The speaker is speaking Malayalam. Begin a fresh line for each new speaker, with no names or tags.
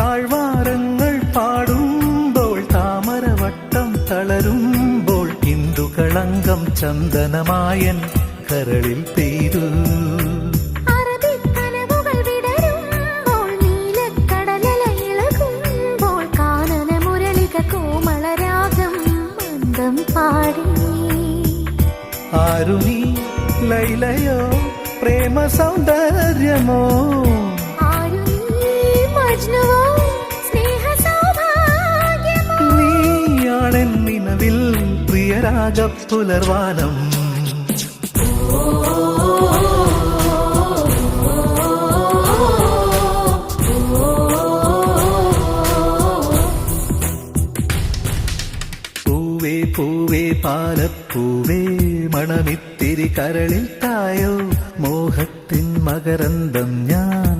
താഴ്വാരങ്ങൾ പാടുമ്പോൾ താമരവട്ടം തളരുമ്പോൾ ഇന്ദുകളങ്കം ചന്ദനമായൻ കരളിൽ പെയ്തു. ആരുണി ലൈലയോ പ്രേമ സൗന്ദര്യമോ, നീയാണെൻ നിലവിൽ പ്രിയരാഗ പുലർവാനം. പൂവേ പൂവേ പാലപ്പൂവേ മണമിത്തിരി കരളിൽ തായോ, മോഹത്തിൻ മകരന്തം ഞാൻ